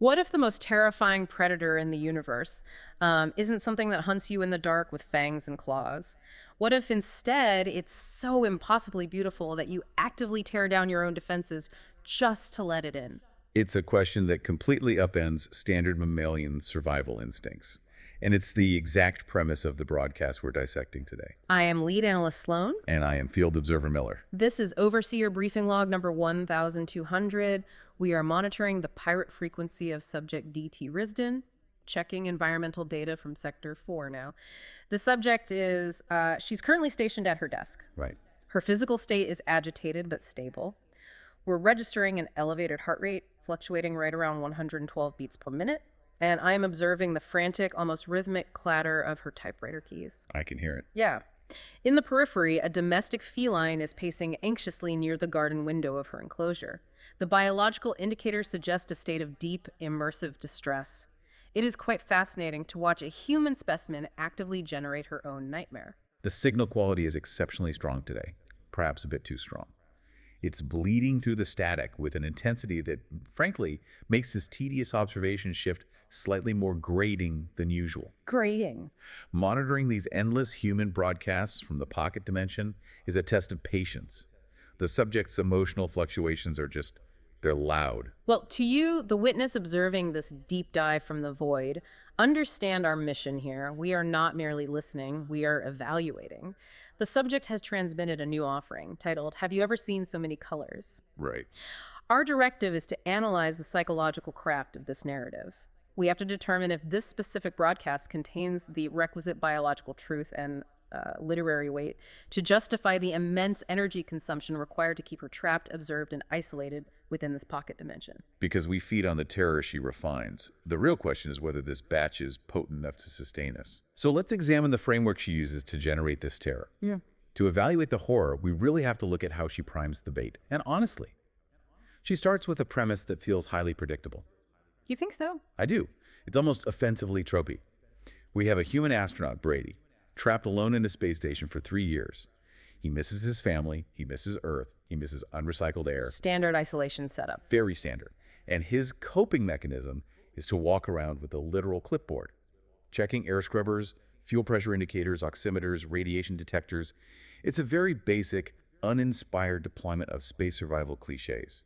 What if the most terrifying predator in the universe isn't something that hunts you in the dark with fangs and claws? What if instead it's so impossibly beautiful that you actively tear down your own defenses just to let it in? It's a question that completely upends standard mammalian survival instincts. And it's the exact premise of the broadcast we're dissecting today. I am lead analyst Sloane. And I am Field Observer Miller. This is Overseer Briefing Log number 1200. We are monitoring the pirate frequency of subject DT Risden, checking environmental data from Sector 4 now. The subject is, she's currently stationed at her desk. Right. Her physical state is agitated but stable. We're registering an elevated heart rate, fluctuating right around 112 beats per minute. And I am observing the frantic, almost rhythmic clatter of her typewriter keys. I can hear it. Yeah. In the periphery, a domestic feline is pacing anxiously near the garden window of her enclosure. The biological indicators suggest a state of deep, immersive distress. It is quite fascinating to watch a human specimen actively generate her own nightmare. The signal quality is exceptionally strong today, perhaps a bit too strong. It's bleeding through the static with an intensity that, frankly, makes this tedious observation shift slightly more grating than usual. Grating. Monitoring these endless human broadcasts from the pocket dimension is a test of patience. The subject's emotional fluctuations are just, they're loud. Well, to you, the witness observing this deep dive from the void, understand our mission here. We are not merely listening, we are evaluating. The subject has transmitted a new offering titled, "Have You Ever Seen So Many Colors?" Right. Our directive is to analyze the psychological craft of this narrative. We have to determine if this specific broadcast contains the requisite biological truth and literary weight to justify the immense energy consumption required to keep her trapped, observed, and isolated within this pocket dimension. Because we feed on the terror she refines. The real question is whether this batch is potent enough to sustain us. So let's examine the framework she uses to generate this terror. Yeah. To evaluate the horror, we really have to look at how she primes the bait. And honestly, she starts with a premise that feels highly predictable. You think so? I do. It's almost offensively tropey. We have a human astronaut, Brady, trapped alone in a space station for 3 years. He misses his family, he misses Earth, he misses unrecycled air. Standard isolation setup. Very standard. And his coping mechanism is to walk around with a literal clipboard, checking air scrubbers, fuel pressure indicators, oximeters, radiation detectors. It's a very basic, uninspired deployment of space survival cliches.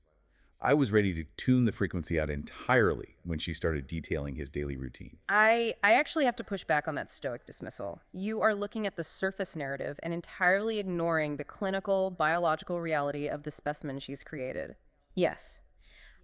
I was ready to tune the frequency out entirely when she started detailing his daily routine. I actually have to push back on that stoic dismissal. You are looking at the surface narrative and entirely ignoring the clinical, biological reality of the specimen she's created. Yes.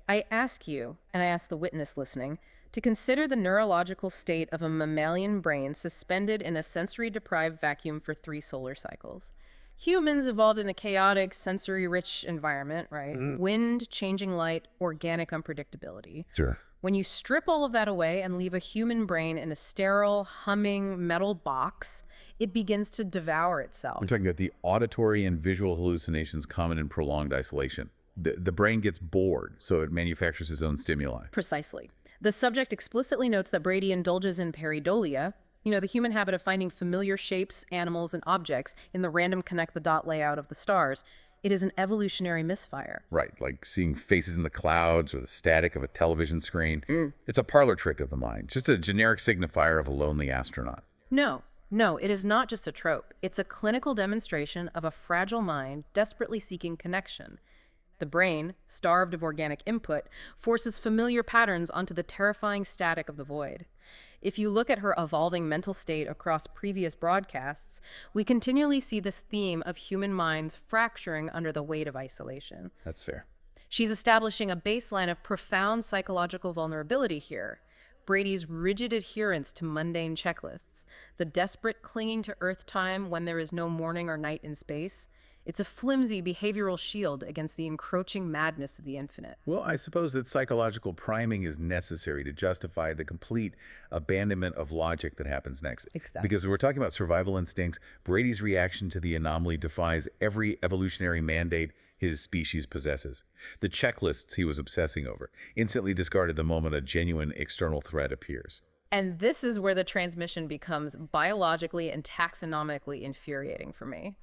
I ask you, and I ask the witness listening, to consider the neurological state of a mammalian brain suspended in a sensory-deprived vacuum for 3 solar cycles. Humans evolved in a chaotic, sensory-rich environment, right? Wind, changing light, organic unpredictability. Sure. When you strip all of that away and leave a human brain in a sterile, humming metal box, it begins to devour itself. I'm talking about the auditory and visual hallucinations common in prolonged isolation. The brain gets bored, so it manufactures its own stimuli. Precisely. The subject explicitly notes that Brady indulges in pareidolia, the human habit of finding familiar shapes, animals, and objects in the random connect-the-dot layout of the stars. It is an evolutionary misfire. Right, like seeing faces in the clouds or the static of a television screen. It's a parlor trick of the mind, just a generic signifier of a lonely astronaut. No, it is not just a trope. It's a clinical demonstration of a fragile mind desperately seeking connection. The brain, starved of organic input, forces familiar patterns onto the terrifying static of the void. If you look at her evolving mental state across previous broadcasts, we continually see this theme of human minds fracturing under the weight of isolation. That's fair. She's establishing a baseline of profound psychological vulnerability here. Brady's rigid adherence to mundane checklists, the desperate clinging to Earth time when there is no morning or night in space, it's a flimsy behavioral shield against the encroaching madness of the infinite. Well, I suppose that psychological priming is necessary to justify the complete abandonment of logic that happens next. Exactly. Because we're talking about survival instincts. Brady's reaction to the anomaly defies every evolutionary mandate his species possesses. The checklists he was obsessing over instantly discarded the moment a genuine external threat appears. And this is where the transmission becomes biologically and taxonomically infuriating for me.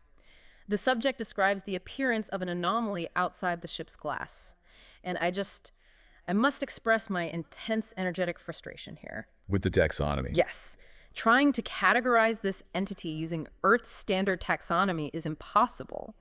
The subject describes the appearance of an anomaly outside the ship's glass. And I I must express my intense energetic frustration here. With the taxonomy. Yes. Trying to categorize this entity using Earth standard taxonomy is impossible.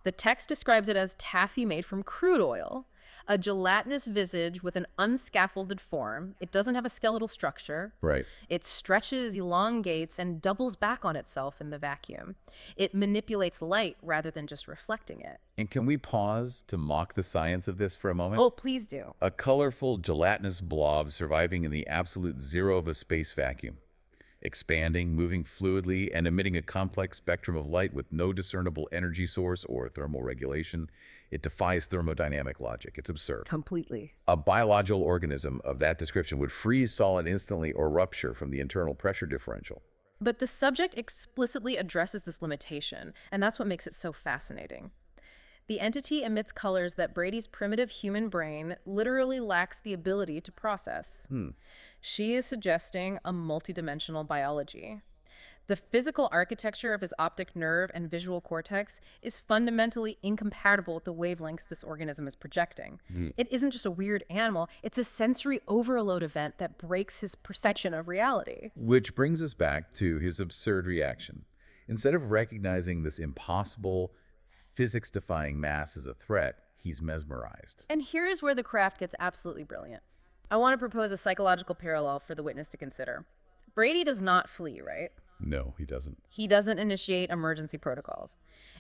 The text describes it as taffy made from crude oil, a gelatinous visage with an unscaffolded form. It doesn't have a skeletal structure. Right. It stretches, elongates, and doubles back on itself in the vacuum. It manipulates light rather than just reflecting it. And can we pause to mock the science of this for a moment? Oh, please do. A colorful, gelatinous blob surviving in the absolute zero of a space vacuum. Expanding, moving fluidly, and emitting a complex spectrum of light with no discernible energy source or thermal regulation. It defies thermodynamic logic. It's absurd. Completely. A biological organism of that description would freeze solid instantly or rupture from the internal pressure differential. But the subject explicitly addresses this limitation, and that's what makes it so fascinating. The entity emits colors that Brady's primitive human brain literally lacks the ability to process. She is suggesting a multidimensional biology. The physical architecture of his optic nerve and visual cortex is fundamentally incompatible with the wavelengths this organism is projecting. It isn't just a weird animal, it's a sensory overload event that breaks his perception of reality. Which brings us back to his absurd reaction. Instead of recognizing this impossible, physics-defying mass as a threat, he's mesmerized. And here's where the craft gets absolutely brilliant. I want to propose a psychological parallel for the witness to consider. Brady does not flee, right? No, he doesn't. He doesn't initiate emergency protocols.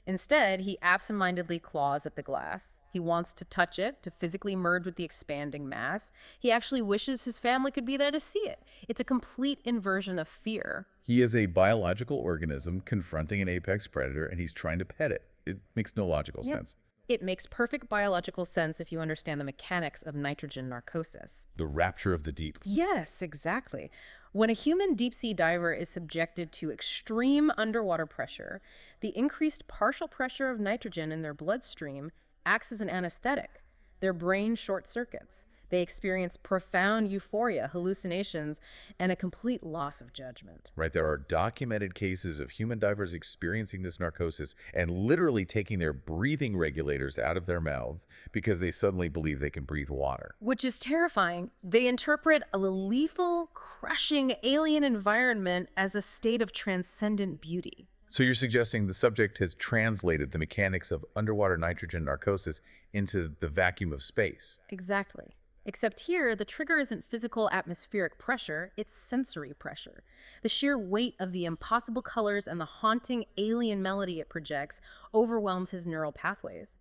Instead, he absentmindedly claws at the glass. He wants to touch it, to physically merge with the expanding mass. He actually wishes his family could be there to see it. It's a complete inversion of fear. He is a biological organism confronting an apex predator, and he's trying to pet it. It makes no logical sense. It makes perfect biological sense if you understand the mechanics of nitrogen narcosis. The rapture of the deep. Yes, exactly. When a human deep-sea diver is subjected to extreme underwater pressure, the increased partial pressure of nitrogen in their bloodstream acts as an anesthetic. Their brain short circuits. They experience profound euphoria, hallucinations, and a complete loss of judgment. Right, there are documented cases of human divers experiencing this narcosis and literally taking their breathing regulators out of their mouths because they suddenly believe they can breathe water. Which is terrifying. They interpret a lethal, crushing alien environment as a state of transcendent beauty. So you're suggesting the subject has translated the mechanics of underwater nitrogen narcosis into the vacuum of space. Exactly. Except here, the trigger isn't physical atmospheric pressure, it's sensory pressure. The sheer weight of the impossible colors and the haunting alien melody it projects overwhelms his neural pathways.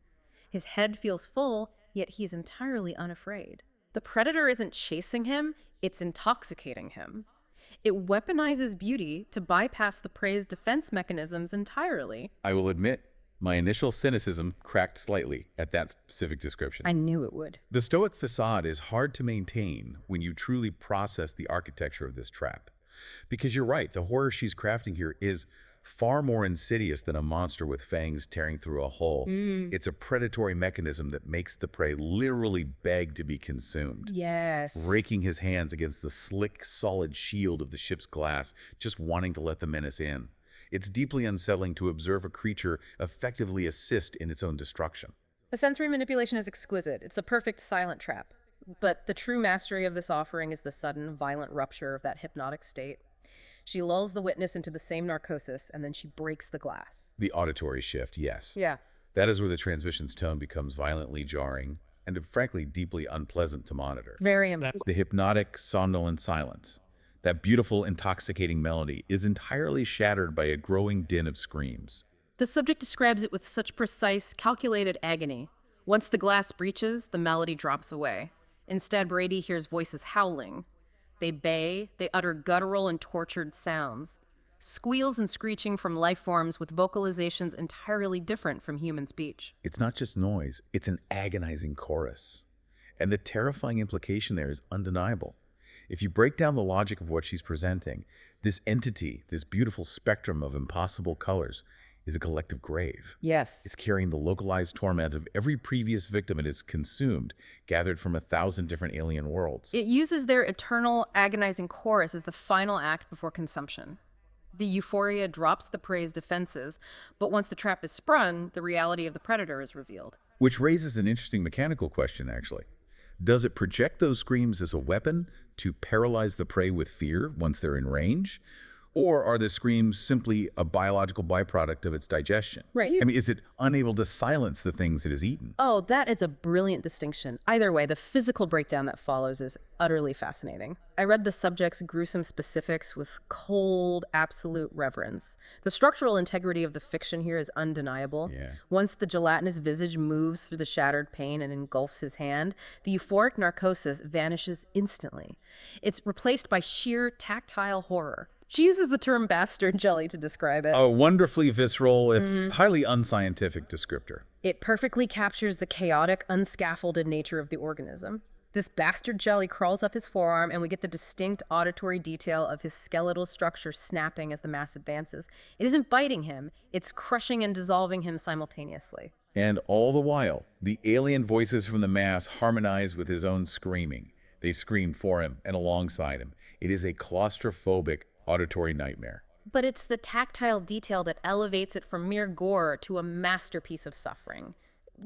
His head feels full, yet he's entirely unafraid. The predator isn't chasing him, it's intoxicating him. It weaponizes beauty to bypass the prey's defense mechanisms entirely. I will admit, my initial cynicism cracked slightly at that specific description. I knew it would. The stoic facade is hard to maintain when you truly process the architecture of this trap. Because you're right, the horror she's crafting here is far more insidious than a monster with fangs tearing through a hole. It's a predatory mechanism that makes the prey literally beg to be consumed. Yes. Raking his hands against the slick, solid shield of the ship's glass, just wanting to let the menace in. It's deeply unsettling to observe a creature effectively assist in its own destruction. The sensory manipulation is exquisite. It's a perfect silent trap. But the true mastery of this offering is the sudden, violent rupture of that hypnotic state. She lulls the witness into the same narcosis, and then she breaks the glass. The auditory shift, yes. Yeah. That is where the transmission's tone becomes violently jarring and, frankly, deeply unpleasant to monitor. Very important. The hypnotic, somnolent silence, that beautiful, intoxicating melody, is entirely shattered by a growing din of screams. The subject describes it with such precise, calculated agony. Once the glass breaches, the melody drops away. Instead, Brady hears voices howling. They bay, they utter guttural and tortured sounds. Squeals and screeching from life forms with vocalizations entirely different from human speech. It's not just noise, it's an agonizing chorus. And the terrifying implication there is undeniable. If you break down the logic of what she's presenting, this entity, this beautiful spectrum of impossible colors, is a collective grave. Yes. It's carrying the localized torment of every previous victim it has consumed, gathered from 1,000 different alien worlds. It uses their eternal, agonizing chorus as the final act before consumption. The euphoria drops the prey's defenses, but once the trap is sprung, the reality of the predator is revealed. Which raises an interesting mechanical question, actually. Does it project those screams as a weapon to paralyze the prey with fear once they're in range? Or are the screams simply a biological byproduct of its digestion? Right. I mean, is it unable to silence the things it has eaten? Oh, that is a brilliant distinction. Either way, the physical breakdown that follows is utterly fascinating. I read the subject's gruesome specifics with cold, absolute reverence. The structural integrity of the fiction here is undeniable. Yeah. Once the gelatinous visage moves through the shattered pane and engulfs his hand, the euphoric narcosis vanishes instantly. It's replaced by sheer tactile horror. She uses the term bastard jelly to describe it. A wonderfully visceral, if highly unscientific descriptor. It perfectly captures the chaotic, unscaffolded nature of the organism. This bastard jelly crawls up his forearm, and we get the distinct auditory detail of his skeletal structure snapping as the mass advances. It isn't biting him, it's crushing and dissolving him simultaneously. And all the while, the alien voices from the mass harmonize with his own screaming. They scream for him and alongside him. It is a claustrophobic auditory nightmare. But it's the tactile detail that elevates it from mere gore to a masterpiece of suffering.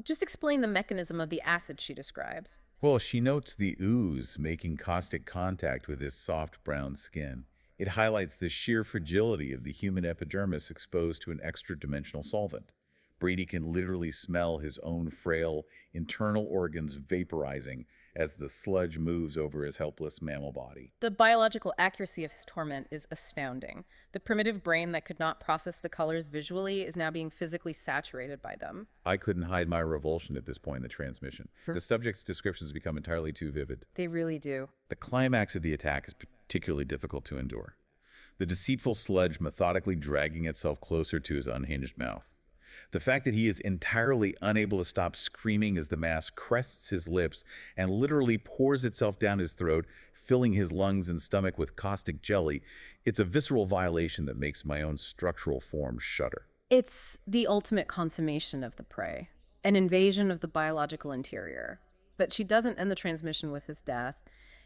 Just explain the mechanism of the acid she describes. Well, she notes the ooze making caustic contact with his soft brown skin. It highlights the sheer fragility of the human epidermis exposed to an extra-dimensional solvent. Brady can literally smell his own frail internal organs vaporizing as the sludge moves over his helpless mammal body. The biological accuracy of his torment is astounding. The primitive brain that could not process the colors visually is now being physically saturated by them. I couldn't hide my revulsion at this point in the transmission. The subject's descriptions become entirely too vivid. They really do. The climax of the attack is particularly difficult to endure. The deceitful sludge methodically dragging itself closer to his unhinged mouth. The fact that he is entirely unable to stop screaming as the mass crests his lips and literally pours itself down his throat, filling his lungs and stomach with caustic jelly, it's a visceral violation that makes my own structural form shudder. It's the ultimate consummation of the prey, an invasion of the biological interior. But she doesn't end the transmission with his death.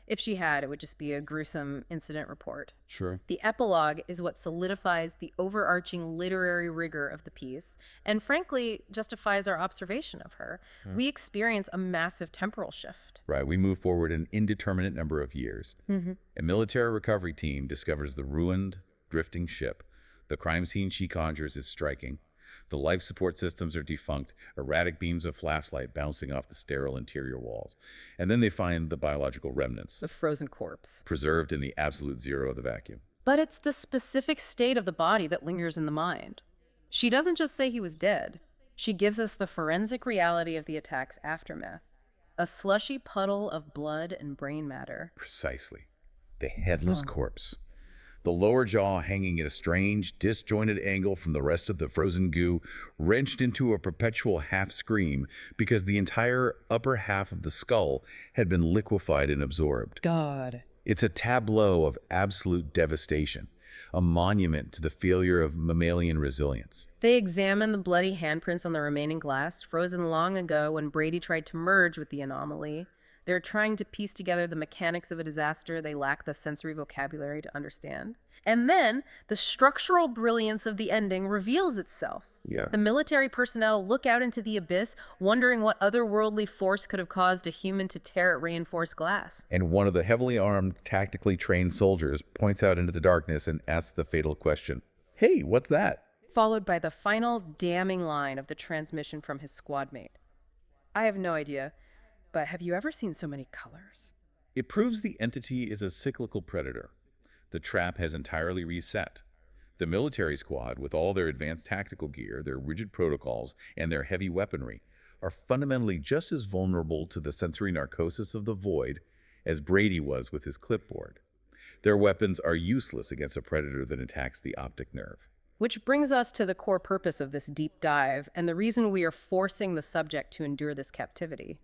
If she had, it would just be a gruesome incident report. Sure. The epilogue is what solidifies the overarching literary rigor of the piece, and frankly, justifies our observation of her. We experience a massive temporal shift. Right, we move forward an indeterminate number of years. A military recovery team discovers the ruined, drifting ship. The crime scene she conjures is striking. The life support systems are defunct, erratic beams of flashlight bouncing off the sterile interior walls. And then they find the biological remnants, The frozen corpse. preserved in the absolute zero of the vacuum. But it's the specific state of the body that lingers in the mind. She doesn't just say he was dead. She gives us the forensic reality of the attack's aftermath. A slushy puddle of blood and brain matter. Precisely. The headless corpse. The lower jaw hanging at a strange, disjointed angle from the rest of the frozen goo, wrenched into a perpetual half-scream because the entire upper half of the skull had been liquefied and absorbed. God. It's a tableau of absolute devastation, a monument to the failure of mammalian resilience. They examine the bloody handprints on the remaining glass, frozen long ago when Brady tried to merge with the anomaly. They're trying to piece together the mechanics of a disaster they lack the sensory vocabulary to understand. And then, the structural brilliance of the ending reveals itself. Yeah. The military personnel look out into the abyss, wondering what otherworldly force could have caused a human to tear at reinforced glass. And one of the heavily armed, tactically trained soldiers points out into the darkness and asks the fatal question, "Hey, what's that?" Followed by the final damning line of the transmission from his squad mate. I have no idea, but have you ever seen so many colors? It proves the entity is a cyclical predator. The trap has entirely reset. The military squad, with all their advanced tactical gear, their rigid protocols, and their heavy weaponry, are fundamentally just as vulnerable to the sensory narcosis of the void as Brady was with his clipboard. Their weapons are useless against a predator that attacks the optic nerve. Which brings us to the core purpose of this deep dive, and the reason we are forcing the subject to endure this captivity.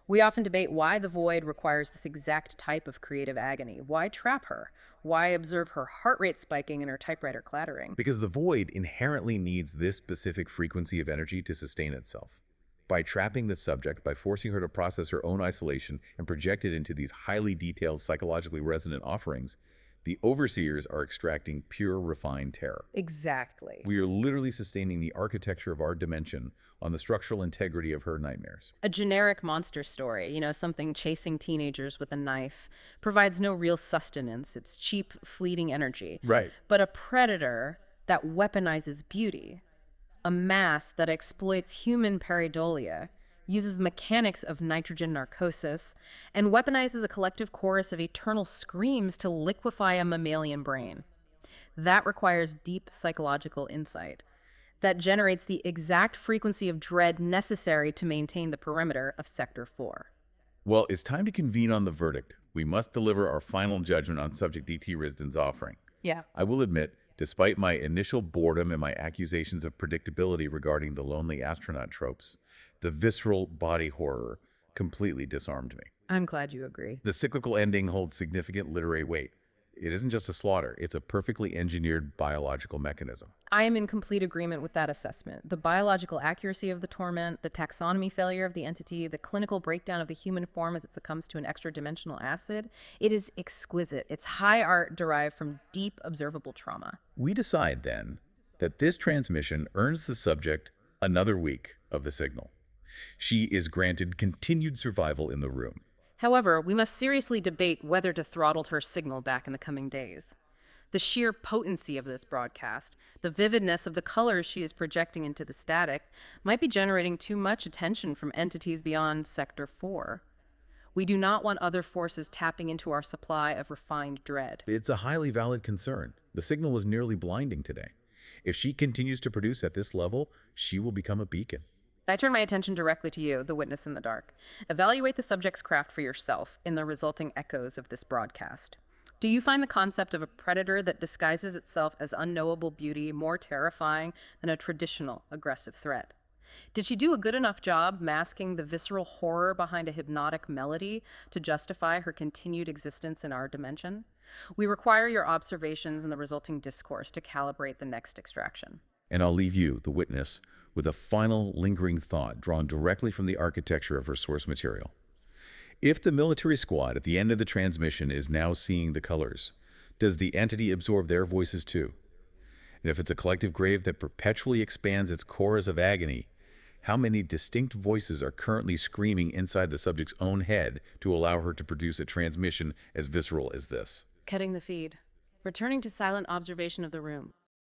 We often debate why the void requires this exact type of creative agony. Why trap her? Why observe her heart rate spiking and her typewriter clattering? Because the void inherently needs this specific frequency of energy to sustain itself. By trapping the subject, by forcing her to process her own isolation and project it into these highly detailed, psychologically resonant offerings, The overseers are extracting pure, refined terror. Exactly. We are literally sustaining the architecture of our dimension on the structural integrity of her nightmares. A generic monster story, something chasing teenagers with a knife, provides no real sustenance. It's cheap, fleeting energy. Right. But a predator that weaponizes beauty, a mass that exploits human pareidolia, uses the mechanics of nitrogen narcosis, and weaponizes a collective chorus of eternal screams to liquefy a mammalian brain. That requires deep psychological insight that generates the exact frequency of dread necessary to maintain the perimeter of Sector 4. Well, it's time to convene on the verdict. We must deliver our final judgment on subject D.T. Risden's offering. Yeah. I will admit, despite my initial boredom and my accusations of predictability regarding the lonely astronaut tropes, the visceral body horror completely disarmed me. I'm glad you agree. The cyclical ending holds significant literary weight. It isn't just a slaughter, it's a perfectly engineered biological mechanism. I am in complete agreement with that assessment. The biological accuracy of the torment, the taxonomy failure of the entity, the clinical breakdown of the human form as it succumbs to an extra-dimensional acid, it is exquisite. It's high art derived from deep observable trauma. We decide, then, that this transmission earns the subject another week of the signal. She is granted continued survival in the room. However, we must seriously debate whether to throttle her signal back in the coming days. The sheer potency of this broadcast, the vividness of the colors she is projecting into the static, might be generating too much attention from entities beyond Sector 4. We do not want other forces tapping into our supply of refined dread. It's a highly valid concern. The signal was nearly blinding today. If she continues to produce at this level, she will become a beacon. I turn my attention directly to you, the witness in the dark. Evaluate the subject's craft for yourself in the resulting echoes of this broadcast. Do you find the concept of a predator that disguises itself as unknowable beauty more terrifying than a traditional aggressive threat? Did she do a good enough job masking the visceral horror behind a hypnotic melody to justify her continued existence in our dimension? We require your observations and the resulting discourse to calibrate the next extraction. And I'll leave you, the witness, with a final lingering thought drawn directly from the architecture of her source material. If the military squad at the end of the transmission is now seeing the colors, does the entity absorb their voices too? And if it's a collective grave that perpetually expands its chorus of agony, how many distinct voices are currently screaming inside the subject's own head to allow her to produce a transmission as visceral as this? Cutting the feed. Returning to silent observation of the room.